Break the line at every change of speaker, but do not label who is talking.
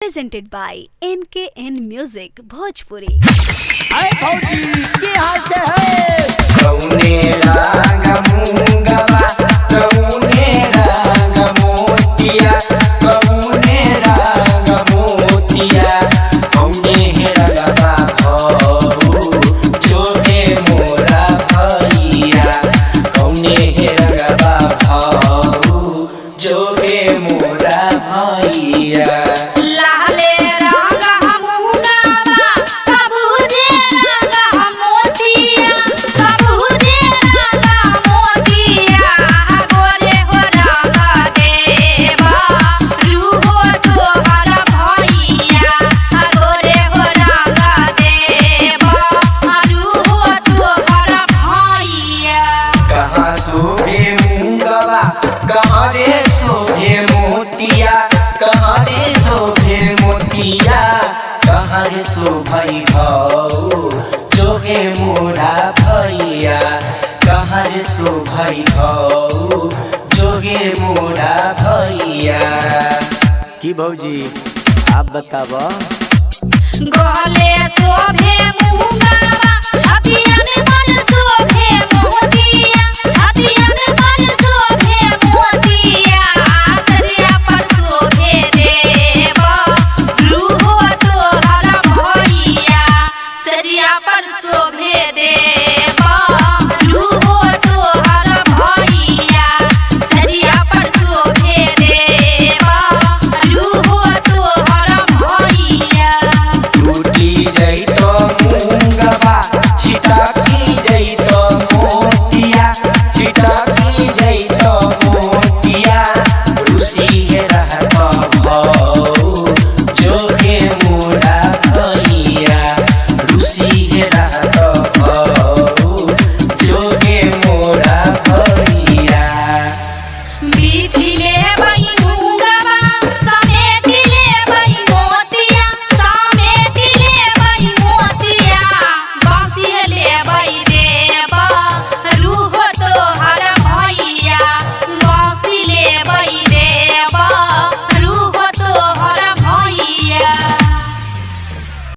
presented by NKN Music Bhojpuri।
अरे भौजी की हाल से है?
कौने रंग मूंगवा कौने रंग मोतिया कौने रंग मोतिया कौने रंगवा भौ जो है मोरा भैया कौने रंगवा भौ जो है मोरा भैया। कहाँ रे शोभे मोतिया कहाँ रे शोभे मोतिया कहाँ रे शोभई भौ जोगे मोरा भैया कहाँ रे शोभई भौ जोगे मोरा भैया।
की भौजी आप बतावा।
गले शोभे मूंगवा